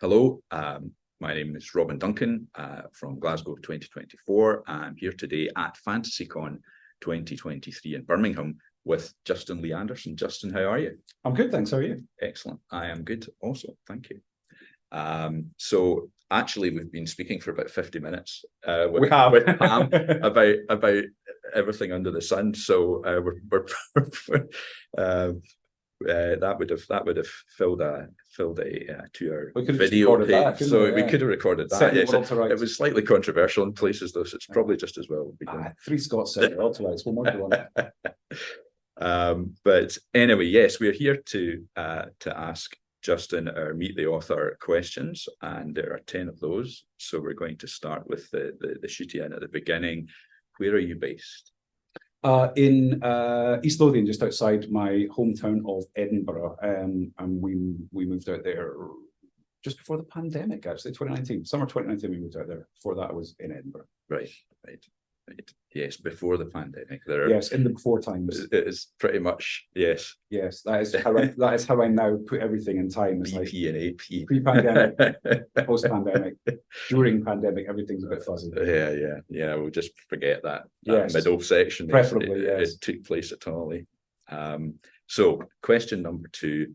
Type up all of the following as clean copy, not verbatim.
Hello, my name is Robin Duncan from Glasgow 2024. I'm here today at FantasyCon 2023 in Birmingham with Justin Lee Anderson. Justin, how are you? I'm good, thanks. How are you? Excellent. I am good also, thank you. So actually, we've been speaking for about 50 minutes with Pam about everything under the sun. So that would have filled a 2-hour video page. So we could have recorded that. Yes, it was slightly controversial in places, though. So it's probably just as well. 3 Scots set the world to rights. What more do you want? But anyway, yes, we're here to ask Justin our Meet the Author questions, and there are 10 of those. So we're going to start with the shooty in at the beginning. Where are you based? In East Lothian, just outside my hometown of Edinburgh, and we moved out there just before the pandemic, actually, 2019. Summer 2019, we moved out there. Before that, I was in Edinburgh. Right. Yes, before the pandemic. Yes, in the before times. It is pretty much, yes. Yes, that is how I now put everything in time. It's BP and AP. Pre-pandemic, post-pandemic, during pandemic, everything's a bit fuzzy. Yeah. We'll just forget that middle section. Preferably, yes. It took place at Tonley. So question number 2,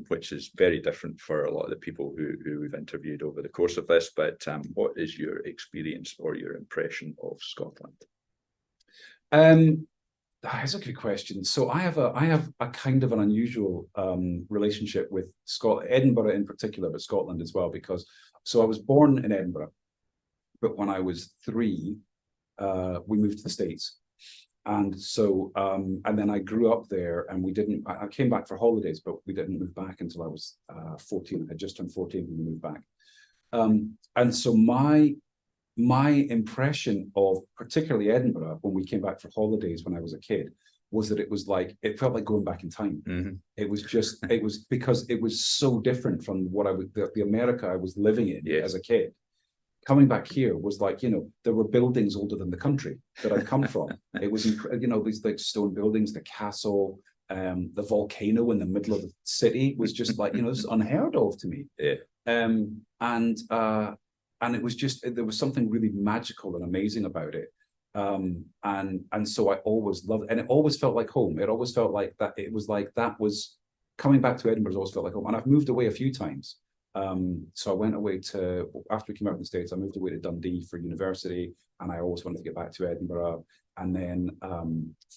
which is very different for a lot of the people who we've interviewed over the course of this, but what is your experience or your impression of Scotland? That is a good question. So I have a kind of an unusual relationship with Edinburgh in particular, but Scotland as well, because I was born in Edinburgh, but when I was 3, we moved to the States. And so, and then I grew up there, and I came back for holidays, but we didn't move back until I was 14. I had just turned 14 when we moved back. And so my impression of particularly Edinburgh when we came back for holidays when I was a kid was that it felt like going back in time. Mm-hmm. It was because it was so different from what the America I was living in as a kid. Coming back here was like, there were buildings older than the country that I'd come from. It was, these like stone buildings, the castle, the volcano in the middle of the city was just like, this is unheard of to me. Yeah. And it was just, there was something really magical and amazing about it. And so I always loved it. And it always felt like home. It always felt like that. It was like that was coming back to Edinburgh always felt like home. And I've moved away a few times. So I went away after we came out from the States, I moved away to Dundee for university, and I always wanted to get back to Edinburgh. And then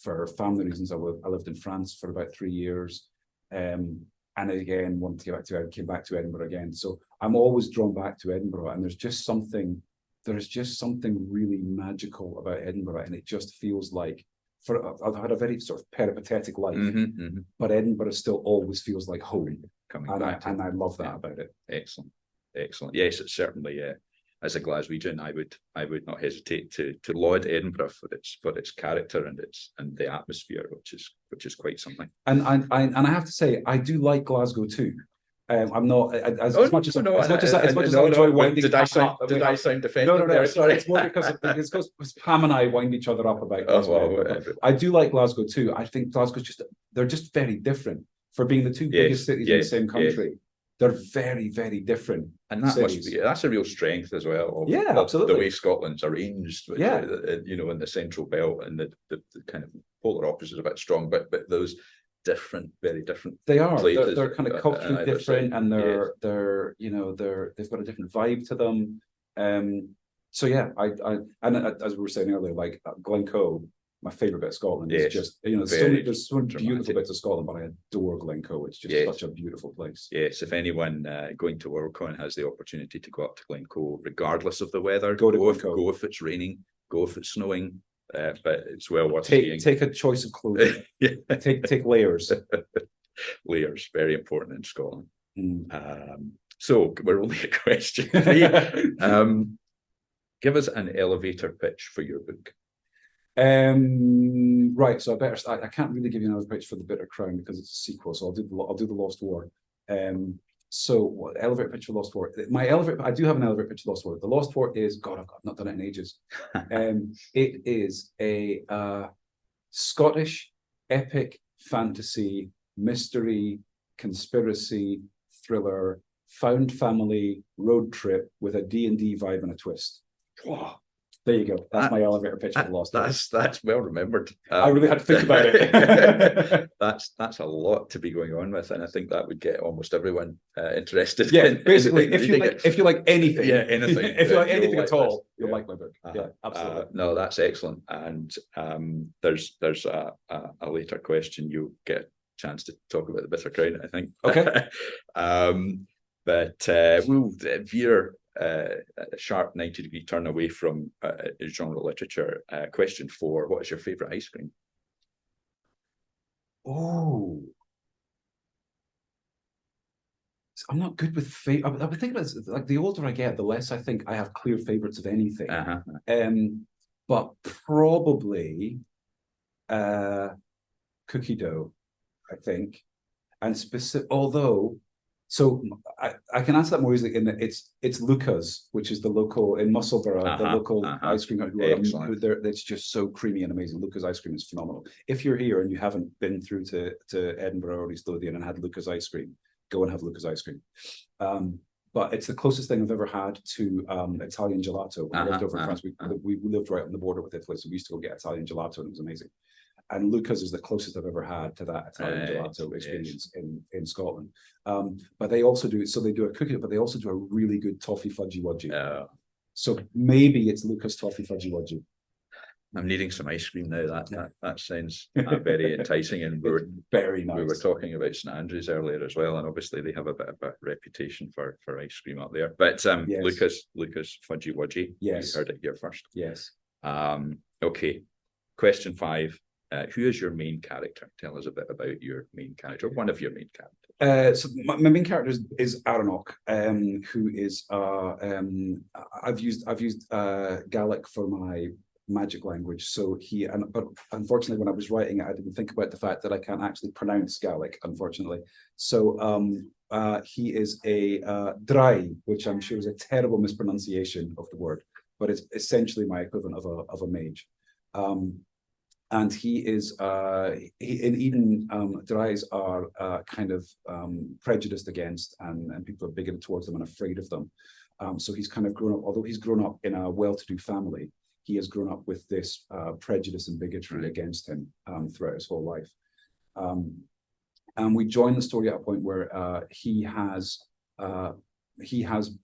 for family reasons, I lived in France for about 3 years. And again, wanted to get back to Edinburgh, came back to Edinburgh again. So I'm always drawn back to Edinburgh, and there's just something really magical about Edinburgh, and it just feels like, I've had a very sort of peripatetic life, but Edinburgh still always feels like home. And I love that about it. Excellent. Yes, it's certainly. As a Glaswegian, I would not hesitate to laud Edinburgh for its character and the atmosphere, which is quite something. And I have to say, I do like Glasgow too. I'm not as much as I enjoy winding. Did I sound defensive? No. Sorry, it's more because Pam and I wind each other up about Glasgow. I do like Glasgow too. I think Glasgow's they're just very different for being the 2 biggest cities in the same country. Yes. They're very, very different, and that's a real strength as well. Absolutely. The way Scotland's arranged, in the central belt, and the kind of polar opposite is a bit strong, but those very different. They are. They're kind of culturally different, and they've got a different vibe to them. So yeah, as we were saying earlier, like Glencoe, my favorite bit of Scotland is just there's so many beautiful bits of Scotland, but I adore Glencoe. It's just such a beautiful place. Yes, if anyone going to Worldcon has the opportunity to go up to Glencoe, regardless of the weather, go to Glencoe. Go if it's raining, go if it's snowing. But it's well worth seeing. Take a choice of clothing. Take layers. Layers, very important in Scotland. So we're only at question 3. Give us an elevator pitch for your book. Right, so I can't really give you another pitch for The Bitter Crown because it's a sequel, so I'll do The Lost War. So what elevator pitch for Lost War? I do have an elevator pitch for Lost War. The Lost War is, God, I've not done it in ages. It is a Scottish epic fantasy mystery conspiracy thriller found family road trip with a D&D vibe and a twist. Wow. There you go. That's my elevator pitch for the Lost World. That's well remembered. I really had to think about it. That's a lot to be going on with, and I think that would get almost everyone interested. Yeah, basically, if you like anything, yeah, anything, if you like anything at all, this. you'll like my book. Yeah, absolutely. No, that's excellent. And there's a later question you'll get a chance to talk about the Bitter Crown, I think. Okay. But we'll veer a sharp 90-degree turn away from genre literature. Question 4: what is your favorite ice cream? Oh, I'm not good with favorite. I've been thinking about this, like the older I get, the less I think I have clear favorites of anything. But probably cookie dough, I think, and specific. Although, so I can answer that more easily in that it's Luca's, which is the local in Musselburgh, the local ice cream who it's just so creamy and amazing. Luca's ice cream is phenomenal. If you're here and you haven't been through to Edinburgh or East Lothian and had Luca's ice cream, go and have Luca's ice cream. But it's the closest thing I've ever had to Italian gelato. When I lived over in France, we lived right on the border with Italy, so we used to go get Italian gelato, and it was amazing. And Luca's is the closest I've ever had to that Italian gelato experience in Scotland. But they also do, so they do a cookie, but they also do a really good toffee fudgy wudgy. So maybe it's Luca's toffee fudgy wudgy. I'm needing some ice cream now. That sounds very enticing, and we were very nice. We were talking about St Andrews earlier as well, and obviously they have a bit of a reputation for ice cream up there. But yes. Lucas Fudgy Wudgy. Yes, you heard it here first. Yes. Okay. Question 5: who is your main character? Tell us a bit about your main character, one of your main characters. So my main character is Aranok, who is I've used Gaelic for my magic language. So but unfortunately, when I was writing it, I didn't think about the fact that I can't actually pronounce Gaelic, unfortunately. So he is a Drai, which I'm sure is a terrible mispronunciation of the word, but it's essentially my equivalent of a mage. And he is in Eden, Drais are kind of prejudiced against, and people are bigoted towards them and afraid of them. So he's kind of grown up, although he's grown up in a well-to-do family, he has grown up with this prejudice and bigotry against him throughout his whole life. And we join the story at a point where he has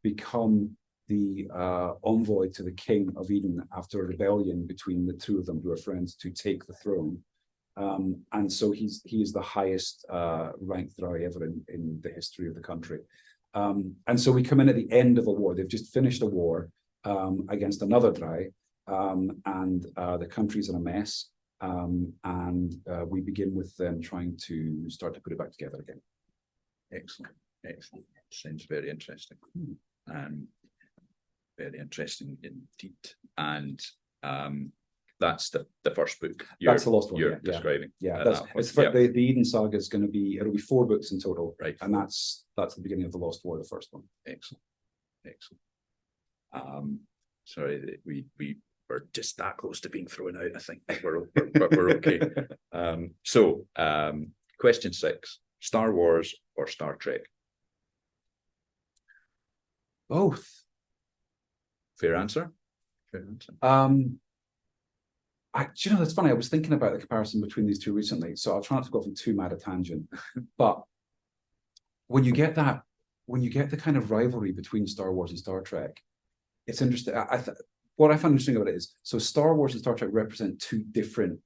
become the envoy to the king of Eden after a rebellion between the two of them who are friends to take the throne. And so he is the highest ranked Drai ever in the history of the country. And so we come in at the end of a war. They've just finished a war against another Drai, and the country's in a mess. And we begin with them trying to start to put it back together again. Excellent. Sounds very interesting. Very interesting indeed. And that's the first book. That's the Lost One. You're describing. Yeah, the Eidyn Saga is going to be. It'll be 4 books in total, right? And that's the beginning of the Lost War, the first one. Excellent. Sorry, we were just that close to being thrown out. I think we're okay. So, question 6: Star Wars or Star Trek? Both. Fair answer. That's funny. I was thinking about the comparison between these two recently, so I'll try not to go off on too mad a tangent. But when you get the kind of rivalry between Star Wars and Star Trek, it's interesting. What I find interesting about it is, so Star Wars and Star Trek represent 2 different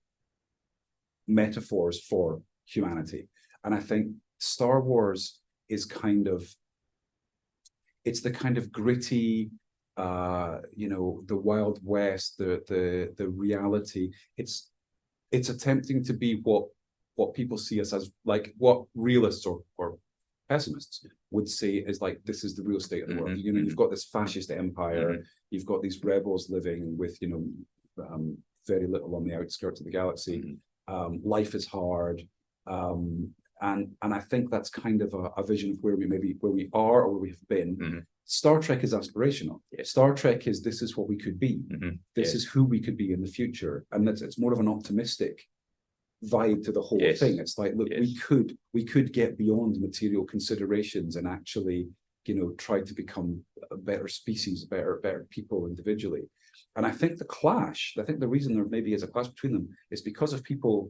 metaphors for humanity, and I think Star Wars is it's the kind of gritty, the Wild West, the reality. It's attempting to be what people see us as, like what realists or pessimists would say is like, this is the real state of the world. You've got this fascist empire, you've got these rebels living with very little on the outskirts of the galaxy. Life is hard, and I think that's kind of a vision of where we are or where we have been. Star Trek is aspirational. Yes. Star Trek is, this is what we could be. This is who we could be in the future, and it's more of an optimistic vibe to the whole thing. It's like, look, we could get beyond material considerations and actually tried to become a better species, better people individually. And I think the reason there maybe is a clash between them is because of people,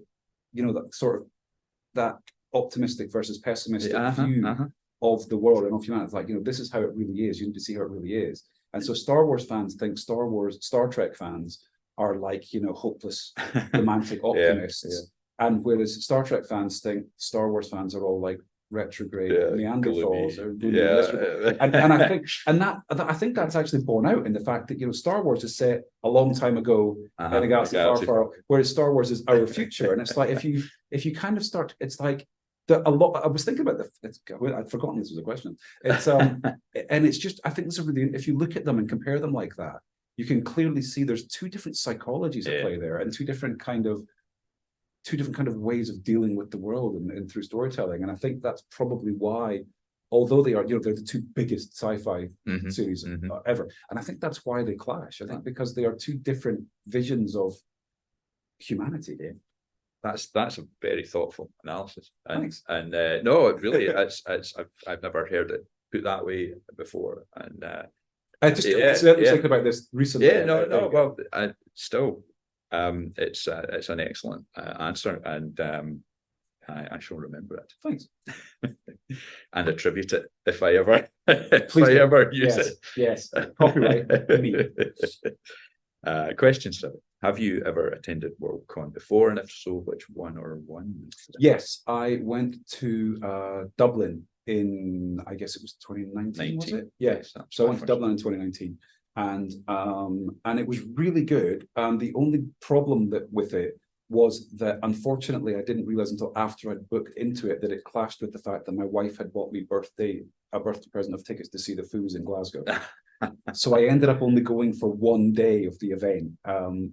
that sort of that optimistic versus pessimistic view of the world and of humanity. It's like, this is how it really is. You need to see how it really is. And so Star Wars fans think Star Trek fans are like, hopeless, romantic optimists. And whereas Star Trek fans think Star Wars fans are all like retrograde Neanderthals or and I think that's actually borne out in the fact that Star Wars is set a long time ago in a galaxy far, whereas Star Wars is our future. And it's like if you kind of start, it's like a lot. I was thinking about I'd forgotten this was a question. It's and it's just, I think this is really, if you look at them and compare them like that, you can clearly see there's two different psychologies at play there, and two different kind of ways of dealing with the world and through storytelling. And I think that's probably why, although they're the two biggest sci-fi series ever, and I think that's why they clash. I think because they are two different visions of humanity. That's a very thoughtful analysis. Thanks. And no, it really, I've never heard it put that way before. And I just thinking about this recently. It's an excellent answer, and I shall remember it. Thanks. And attribute it if I ever use it. Yes, copyright me. Question 7. Have you ever attended Worldcon before, and if so, which one or one? Yes, I went to Dublin in, I guess it was 2019, was it? Yes. So I went to Dublin in 2019. And it was really good. The only problem with it was that, unfortunately, I didn't realize until after I'd booked into it that it clashed with the fact that my wife had bought me a birthday present of tickets to see the Foos in Glasgow. So I ended up only going for one day of the event,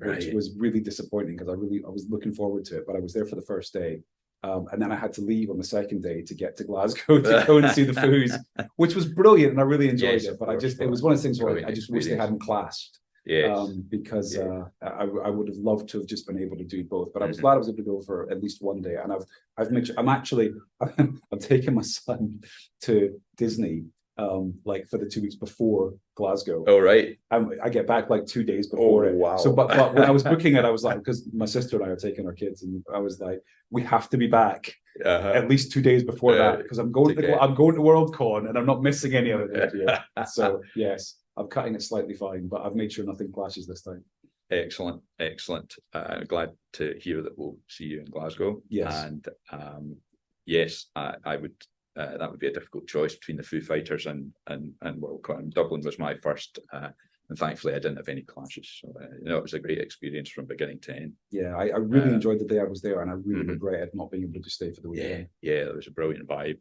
which was really disappointing because I was looking forward to it, but I was there for the first day. And then I had to leave on the second day to get to Glasgow to go and see the Foos, which was brilliant, and I really enjoyed it. But it was one of those things where I just wish they hadn't clashed. Because I would have loved to have just been able to do both. But I was glad I was able to go for at least one day. And I'm taking my son to Disney like for the 2 weeks before Glasgow. Oh, right. I get back like 2 days before it. Wow. So, but when I was booking it, I was like, because my sister and I are taking our kids, and I was like, we have to be back at least 2 days before that, because I'm going to Worldcon and I'm not missing any of it this year. So yes, I'm cutting it slightly fine, but I've made sure nothing clashes this time. Excellent. Glad to hear that we'll see you in Glasgow. Yes. And yes, I would. That would be a difficult choice between the Foo Fighters and Worldcon. Dublin was my first, and thankfully I didn't have any clashes. So it was a great experience from beginning to end. Yeah, I really enjoyed the day I was there, and I really regretted not being able to stay for the weekend. Yeah, there was a brilliant vibe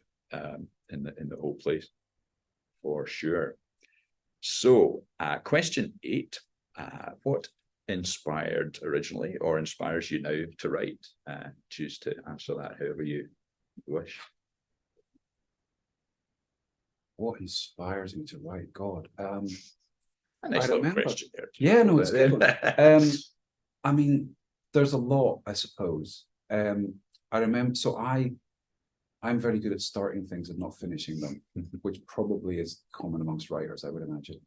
in the whole place, for sure. So, question 8: what inspired originally, or inspires you now to write? Choose to answer that however you wish. What inspires me to write? God, a nice little question there. Yeah, no, it's a good one. I mean, there's a lot, I suppose. I remember, so I'm very good at starting things and not finishing them, which probably is common amongst writers, I would imagine.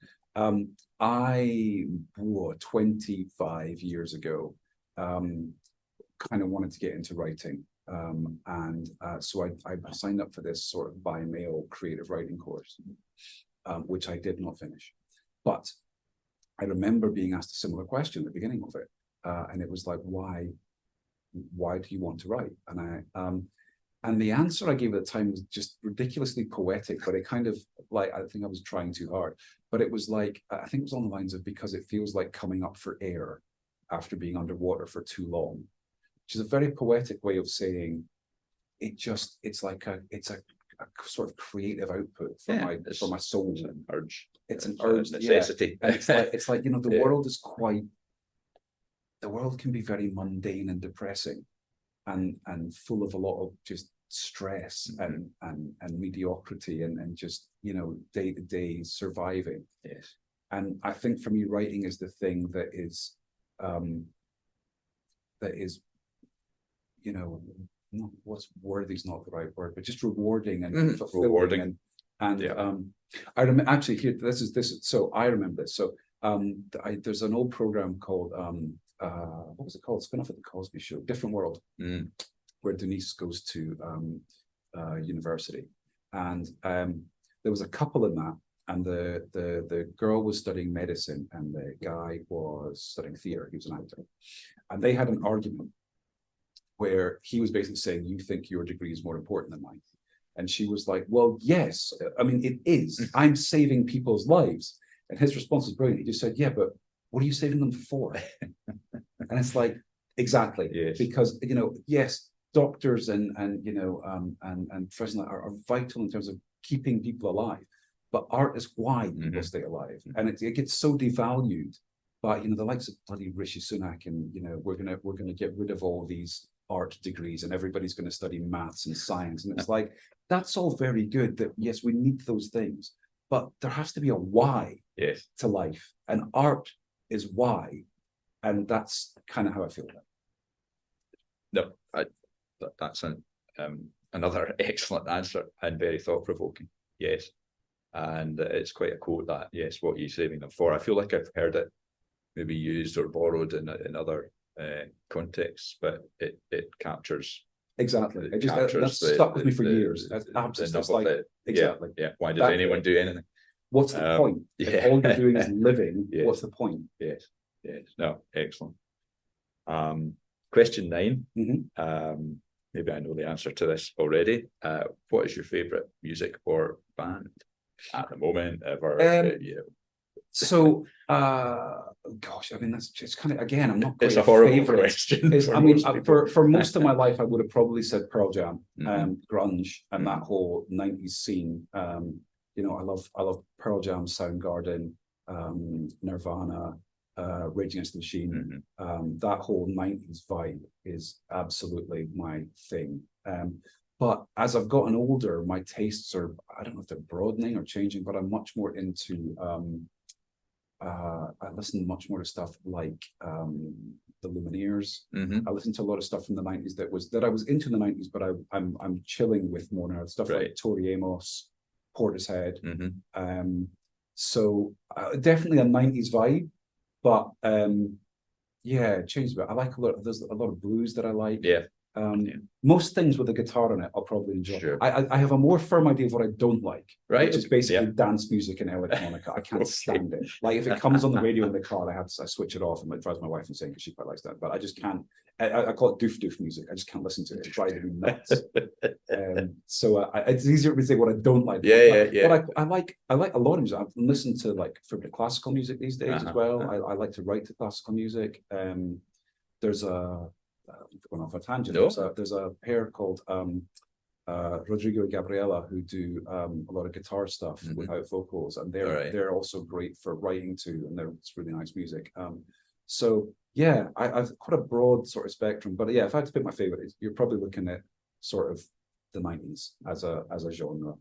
25 years ago, kind of wanted to get into writing. So I signed up for this sort of by mail creative writing course, which I did not finish. But I remember being asked a similar question at the beginning of it. And it was like, why do you want to write? And the answer I gave at the time was just ridiculously poetic, but it kind of like, I think I was trying too hard, but it was like, I think it was on the lines of, because it feels like coming up for air after being underwater for too long, which is a very poetic way of saying it's like a sort of creative output for my soul. It's an urge. It's an urge, necessity. And it's like the world is the world can be very mundane and depressing, and full of a lot of just stress and mediocrity and just day-to-day surviving. Yes. And I think for me, writing is the thing that is what's worthy is not the right word, but just rewarding and fulfilling And Yeah. I remember actually here. This is. So I remember this. So there's an old program called what was it called? Spin off of the Cosby Show, Different World, where Denise goes to university, and there was a couple in that, and the girl was studying medicine, and the guy was studying theater. He was an actor, and they had an argument where he was basically saying, "You think your degree is more important than mine," and she was like, "Well, yes, I mean it is. I'm saving people's lives." And his response was brilliant. He just said, "Yeah, but what are you saving them for?" And it's like, exactly, Yes. because yes, doctors and professionals are vital in terms of keeping people alive, but art is why people stay alive, and it gets so devalued by the likes of bloody Rishi Sunak, and we're gonna get rid of all these art degrees and everybody's going to study maths and science, and it's like, that's all very good, that yes, we need those things, but there has to be a why to life, and art is why, and that's kind of how I feel about it. No, that's another excellent answer and very thought-provoking. Yes, and it's quite a quote that, yes, what are you saving them for? I feel like I've heard it maybe used or borrowed in other contexts, but it captures exactly. That's stuck with me for years. That's absolutely exactly. Yeah. Why does anyone do anything? What's the point? If all you're doing is living, what's the point? Yes. No, excellent. Question 9. Maybe I know the answer to this already. What is your favorite music or band at the moment, ever? So, gosh, I mean, that's just kind of, again, I'm not quite it's a horrible favorite question. For most of my life, I would have probably said Pearl Jam, grunge, and that whole 90s scene. I love Pearl Jam, Soundgarden, Nirvana, Rage Against the Machine. That whole 90s vibe is absolutely my thing. But as I've gotten older, my tastes are, I don't know if they're broadening or changing, but I'm much more into I listen much more to stuff like the Lumineers. I listened to a lot of stuff from the 90s that I was into in the 90s, but I'm chilling with more now. Stuff like Tori Amos, Portishead. So definitely a 90s vibe, but it changed a bit. I like there's a lot of blues that I like. Most things with a guitar on it, I'll probably enjoy. Sure. I have a more firm idea of what I don't like, right? Which is basically dance music and electronica. I can't stand it. Like if it comes on the radio in the car, I switch it off, and it drives my wife insane because she quite likes that. But I just can't. I call it doof music. I just can't listen to it. It drives me nuts. So it's easier to say what I don't like. But I like a lot of music. I listen to like for classical music these days as well. I like to write to classical music. There's a going off a tangent. There's a pair called Rodrigo and Gabriela who do a lot of guitar stuff without vocals, and they're also great for writing too, and it's really nice music. So yeah, I've quite a broad sort of spectrum, but yeah, if I had to pick my favorite, you're probably looking at sort of the 90s as a genre.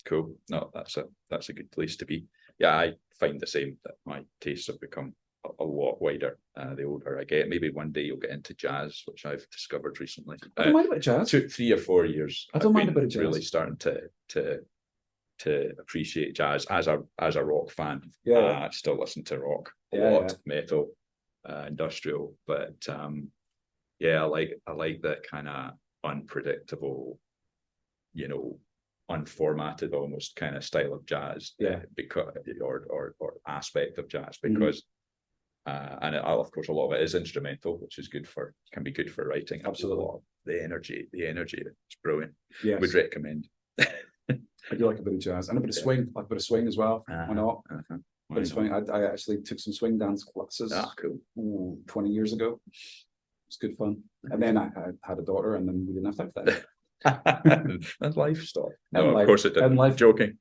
Cool. No, that's a good place to be. Yeah, I find the same, that my tastes have become a lot wider the older I get. Maybe one day you'll get into jazz, which I've discovered recently. I don't mind a bit of jazz. 3 or 4 years. I don't mind a bit of jazz. Really starting to appreciate jazz as a rock fan. I still listen to rock a lot, metal, industrial, but I like that kind of unpredictable, unformatted almost kind of style of jazz, because or aspect of jazz, because and of course a lot of it is instrumental, which is can be good for writing. Absolutely. The energy, it's brilliant. Yes. Would recommend. I do like a bit of jazz and a bit of swing. I like a bit of swing as well. Why not? Bit of swing. I actually took some swing dance classes. Cool. 20 years ago. It's good fun. And then I had a daughter, and then we didn't have time for that. And life stopped. No, of course it didn't. And life, joking.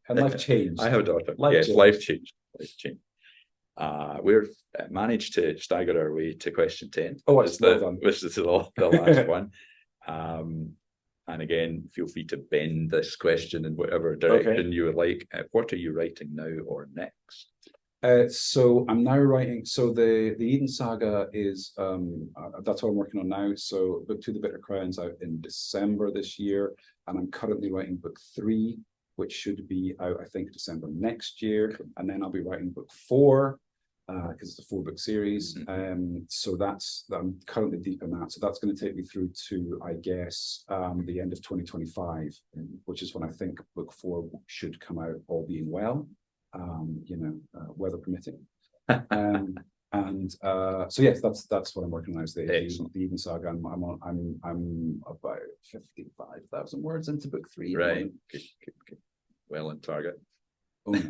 And life changed. I have a daughter. Life changed. We've managed to stagger our way to question 10. It's well done. This is the last one. And again, feel free to bend this question in whatever direction you would like. What are you writing now or next? So I'm now writing. So the Eidyn Saga is that's what I'm working on now. So Book 2, The Bitter Crown's out in December this year, and I'm currently writing Book 3. which should be out, I think, December next year. And then I'll be writing book 4, because it's a 4-book series. So I'm currently deep in that. So that's going to take me through to, I guess, the end of 2025, which is when I think book 4 should come out, all being well, weather permitting. So yes, that's what I'm working on. Is the Eidyn Saga. I'm about 55,000 words into book 3. Right. Good. Well on target. Oh,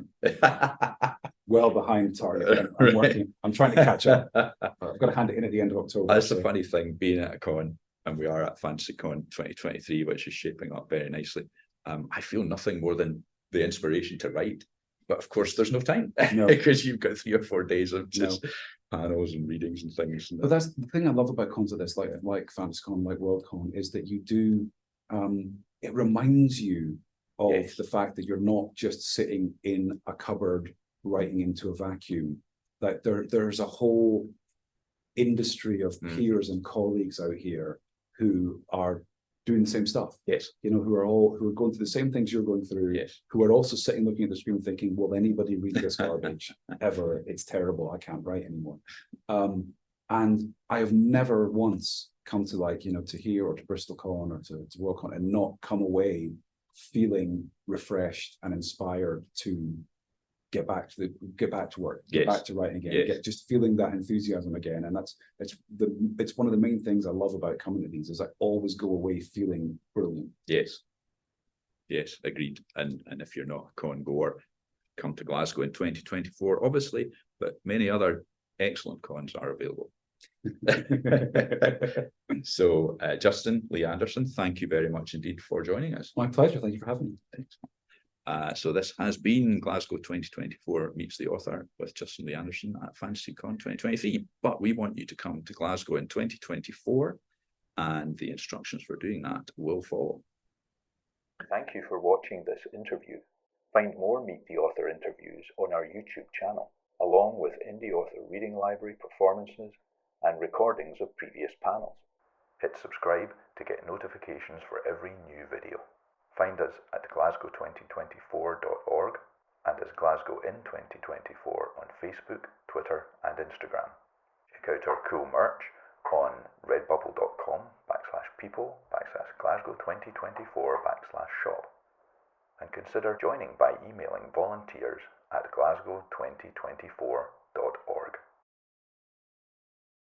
well behind target. I'm working. I'm trying to catch up. I've got to hand it in at the end of October. That's the funny thing, being at a con, and we are at FantasyCon 2023, which is shaping up very nicely. I feel nothing more than the inspiration to write. But of course, there's no time because you've got 3 or 4 days of just panels and readings and things. But that's the thing I love about cons of this, like FantasyCon, like Worldcon, is that you do. It reminds you of the fact that you're not just sitting in a cupboard writing into a vacuum. That there's a whole industry of peers and colleagues out here who are doing the same stuff. Yes. Who are going through the same things you're going through. Yes. Who are also sitting looking at the screen thinking, will anybody read this garbage ever? It's terrible. I can't write anymore. And I have never once come to to here or to BristolCon or to Worldcon and not come away feeling refreshed and inspired to get back to work, get back to writing again, just feeling that enthusiasm again. And it's one of the main things I love about coming to these, is I always go away feeling brilliant. Yes, agreed. And if you're not a con goer, come to Glasgow in 2024, obviously, but many other excellent cons are available. So Justin Lee Anderson, thank you very much indeed for joining us. My pleasure. Thank you for having me. So this has been Glasgow 2024 Meets the Author with Justin Lee Anderson at FantasyCon 2023. But we want you to come to Glasgow in 2024, and the instructions for doing that will follow. Thank you for watching this interview. Find more Meet the Author interviews on our YouTube channel, along with Indie Author Reading Library performances and recordings of previous panels. Hit subscribe to get notifications for every new video. Find us at glasgow2024.org and as Glasgow in 2024 on Facebook, Twitter and Instagram. Check out our cool merch on redbubble.com/people/Glasgow2024/shop. And consider joining by emailing volunteers at glasgow2024